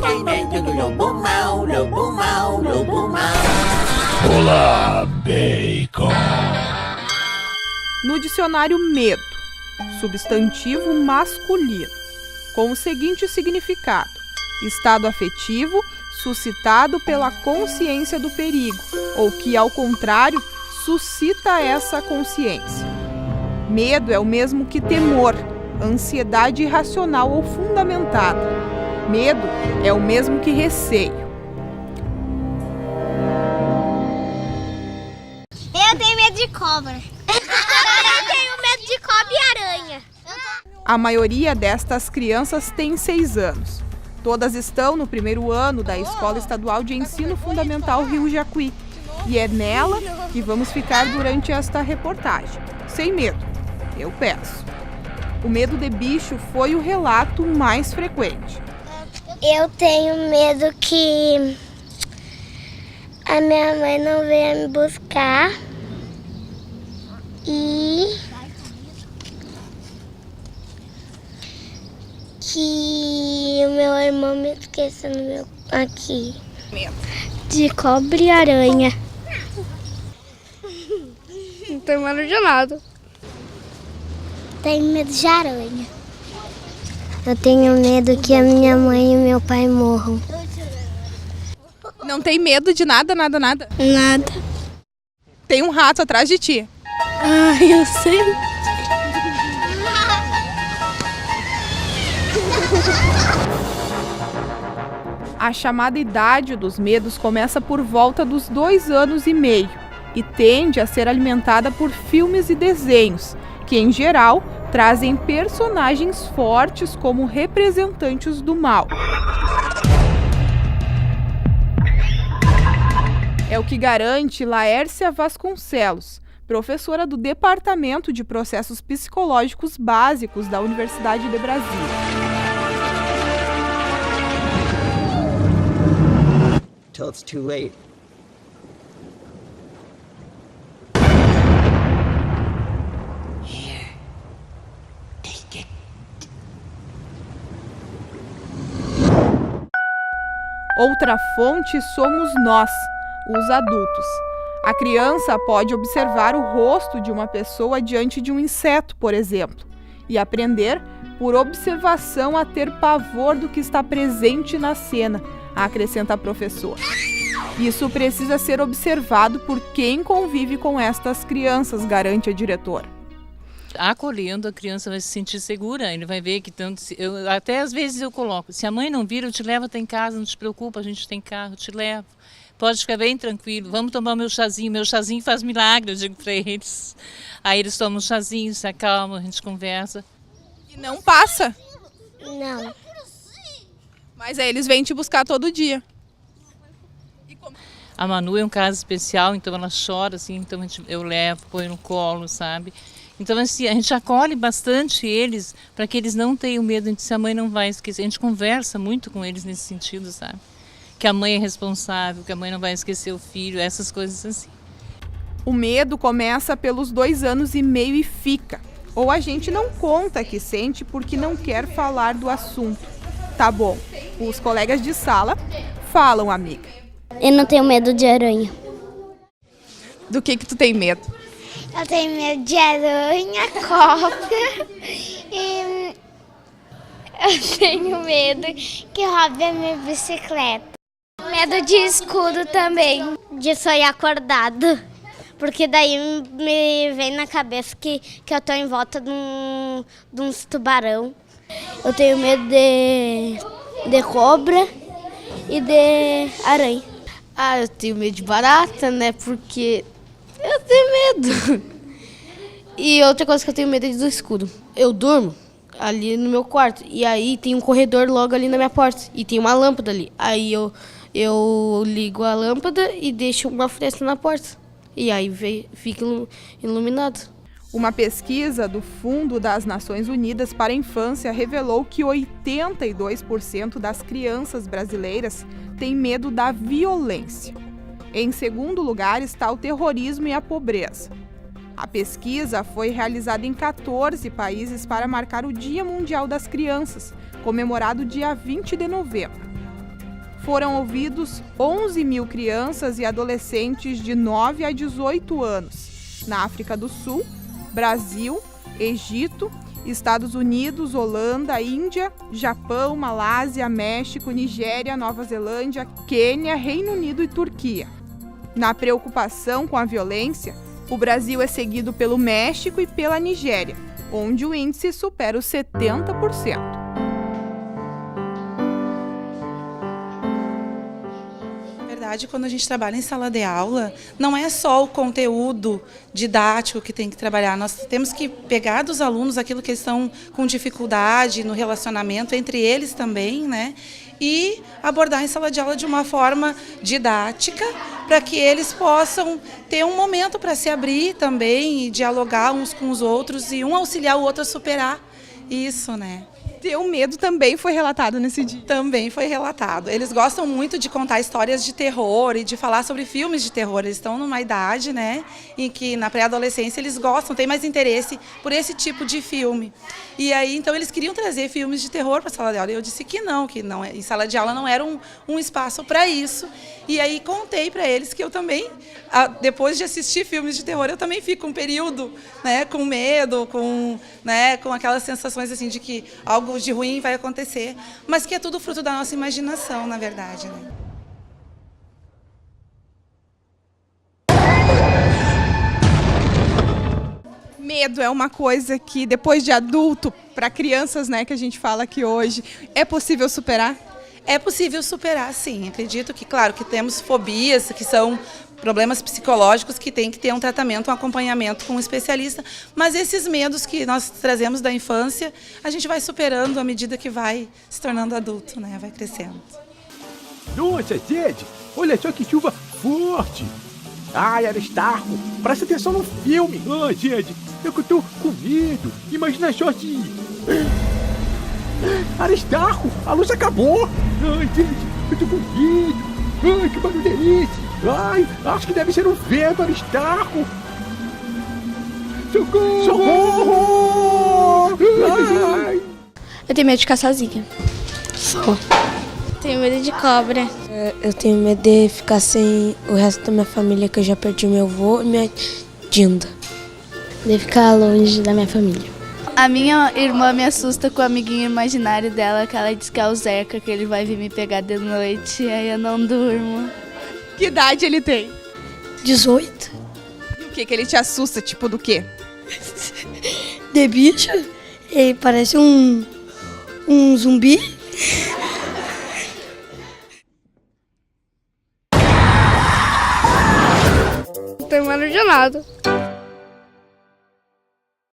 Tem medo do lobo mau, lobo mau, lobo mau. Olá, bacon. No dicionário medo, substantivo masculino, com o seguinte significado: estado afetivo suscitado pela consciência do perigo, ou que, ao contrário, suscita essa consciência. Medo é o mesmo que temor, ansiedade irracional ou fundamentada. Medo é o mesmo que receio. Eu tenho medo de cobra. Eu tenho medo de cobra e aranha. A maioria destas crianças tem 6 anos. Todas estão no primeiro ano da Escola Estadual de Ensino Fundamental Rio Jacuí. E é nela que vamos ficar durante esta reportagem. Sem medo, eu peço. O medo de bicho foi o relato mais frequente. Eu tenho medo que a minha mãe não venha me buscar e que o meu irmão me esqueça no meu aqui. Medo. De cobra e aranha. Não tenho medo de nada. Tenho medo de aranha. Eu tenho medo que a minha mãe e meu pai morram. Não tem medo de nada, nada, nada? Nada. Tem um rato atrás de ti. Eu sei. A chamada idade dos medos começa por volta dos 2 anos e meio e tende a ser alimentada por filmes e desenhos, que em geral trazem personagens fortes como representantes do mal. É o que garante Laércia Vasconcelos, professora do Departamento de Processos Psicológicos Básicos da Universidade de Brasília. Till it's too late. Here. Take it. Outra fonte somos nós, os adultos. A criança pode observar o rosto de uma pessoa diante de um inseto, por exemplo, e aprender, por observação, a ter pavor do que está presente na cena, acrescenta a professora. Isso precisa ser observado por quem convive com estas crianças, garante a diretora. Acolhendo, a criança vai se sentir segura, ele vai ver que tanto... até às vezes eu coloco, se a mãe não vir, eu te levo até em casa, não te preocupa, a gente tem carro, eu te levo. Pode ficar bem tranquilo, vamos tomar meu chazinho faz milagre, eu digo para eles. Aí eles tomam um chazinho, se acalmam, a gente conversa. E não passa? Não. Mas aí eles vêm te buscar todo dia. A Manu é um caso especial, então ela chora, assim, então eu levo, ponho no colo, sabe? Então assim, a gente acolhe bastante eles para que eles não tenham medo de se a mãe não vai esquecer. A gente conversa muito com eles nesse sentido, sabe? Que a mãe é responsável, que a mãe não vai esquecer o filho, essas coisas assim. O medo começa pelos 2 anos e meio e fica. Ou a gente não conta que sente porque não quer falar do assunto. Tá bom, os colegas de sala falam, amiga. Eu não tenho medo de aranha. Do que tu tem medo? Eu tenho medo de aranha, cobra e eu tenho medo que roube a minha bicicleta. Medo de escuro também, de sonhar acordado, porque daí me vem na cabeça que eu tô em volta de uns tubarão. Eu tenho medo de cobra e de aranha. Eu tenho medo de barata, né? Porque eu tenho medo. E outra coisa que eu tenho medo é do escuro. Eu durmo ali no meu quarto e aí tem um corredor logo ali na minha porta e tem uma lâmpada ali. Aí eu ligo a lâmpada e deixo uma fresta na porta. E aí fica iluminado. Uma pesquisa do Fundo das Nações Unidas para a Infância revelou que 82% das crianças brasileiras têm medo da violência. Em segundo lugar está o terrorismo e a pobreza. A pesquisa foi realizada em 14 países para marcar o Dia Mundial das Crianças, comemorado dia 20 de novembro. foram ouvidos 11 mil crianças e adolescentes de 9 a 18 anos, na África do Sul, Brasil, Egito, Estados Unidos, Holanda, Índia, Japão, Malásia, México, Nigéria, Nova Zelândia, Quênia, Reino Unido e Turquia. Na preocupação com a violência, o Brasil é seguido pelo México e pela Nigéria, onde o índice supera os 70%. Quando a gente trabalha em sala de aula, não é só o conteúdo didático que tem que trabalhar, nós temos que pegar dos alunos aquilo que eles estão com dificuldade no relacionamento entre eles também, né? E abordar em sala de aula de uma forma didática, para que eles possam ter um momento para se abrir também e dialogar uns com os outros e um auxiliar o outro a superar isso, né? Teu medo também foi relatado nesse dia. Também foi relatado. Eles gostam muito de contar histórias de terror e de falar sobre filmes de terror. Eles estão numa idade, né, em que na pré-adolescência eles gostam, têm mais interesse por esse tipo de filme. E aí, então, eles queriam trazer filmes de terror para a sala de aula. E eu disse que não, em sala de aula não era um espaço para isso. E aí contei para eles que eu também, depois de assistir filmes de terror, eu também fico um período, né, com medo, com aquelas sensações assim de que algo de ruim vai acontecer, mas que é tudo fruto da nossa imaginação, na verdade, né? Medo é uma coisa que, depois de adulto, para crianças, né, que a gente fala aqui hoje, é possível superar? É possível superar, sim. Acredito que, claro, que temos fobias, que são problemas psicológicos que tem que ter um tratamento, um acompanhamento com um especialista, mas esses medos que nós trazemos da infância, a gente vai superando à medida que vai se tornando adulto, né? Vai crescendo. Nossa, Zed, olha só que chuva forte! Ai, Aristarco, presta atenção no filme! Ah, Zed, eu que tô com medo! Imagina só se... Aristarco, a luz acabou! Ai, Zed, eu tô com medo! Ai, que barulho é esse? Ai, acho que deve ser um vento, Aristarco! Socorro! Socorro! Ai. Eu tenho medo de ficar sozinha. Só. Tenho medo de cobra. Eu tenho medo de ficar sem o resto da minha família, que eu já perdi meu avô e minha Dinda. De ficar longe da minha família. A minha irmã me assusta com o amiguinho imaginário dela, que ela diz que é o Zeca, que ele vai vir me pegar de noite, aí eu não durmo. Que idade ele tem? 18. E o que ele te assusta? Tipo do quê? De bicho. Ele parece um zumbi. Não tenho medo de nada.